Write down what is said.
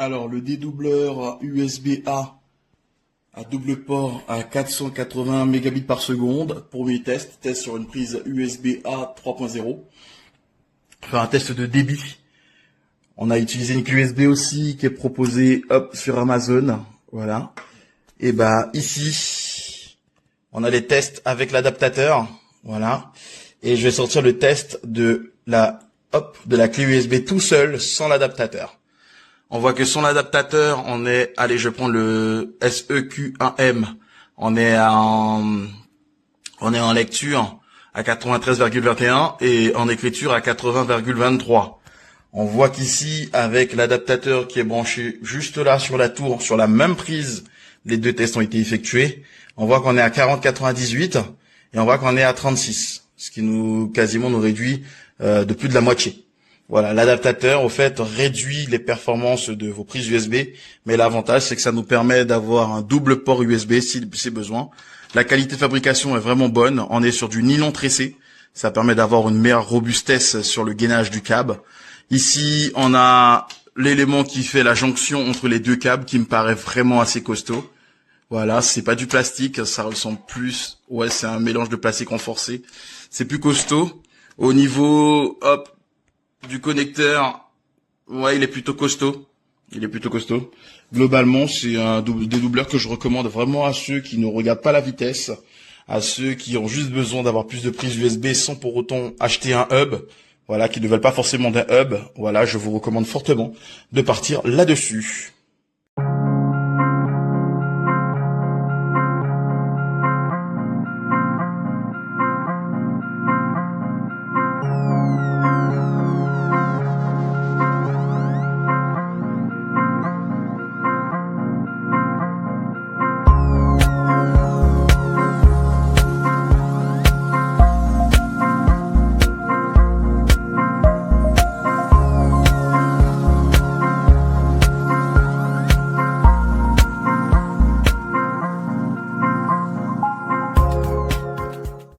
Alors, le dédoubleur USB-A à double port à 480 mégabits par seconde. Premier test sur une prise USB-A 3.0. Faire un test de débit. On a utilisé une clé USB aussi qui est proposée sur Amazon. Voilà. Et bah ici, on a les tests avec l'adaptateur. Voilà. Et je vais sortir le test de la clé USB tout seul, sans l'adaptateur. On voit que sans l'adaptateur, allez, je prends le SEQ1M. On est en lecture à 93,21 et en écriture à 80,23. On voit qu'ici, avec l'adaptateur qui est branché juste là sur la tour, sur la même prise, les deux tests ont été effectués. On voit qu'on est à 40,98 et on voit qu'on est à 36, ce qui quasiment nous réduit de plus de la moitié. Voilà, l'adaptateur, au fait, réduit les performances de vos prises USB, mais l'avantage, c'est que ça nous permet d'avoir un double port USB si c'est besoin. La qualité de fabrication est vraiment bonne. On est sur du nylon tressé. Ça permet d'avoir une meilleure robustesse sur le gainage du câble. Ici, on a l'élément qui fait la jonction entre les deux câbles qui me paraît vraiment assez costaud. Voilà, c'est pas du plastique, ça ressemble plus, c'est un mélange de plastique renforcé. C'est plus costaud. Au niveau, du connecteur, il est plutôt costaud. Globalement, c'est un dédoubleur que je recommande vraiment à ceux qui ne regardent pas la vitesse, à ceux qui ont juste besoin d'avoir plus de prises USB sans pour autant acheter un hub. Voilà, qui ne veulent pas forcément d'un hub. Voilà, je vous recommande fortement de partir là-dessus.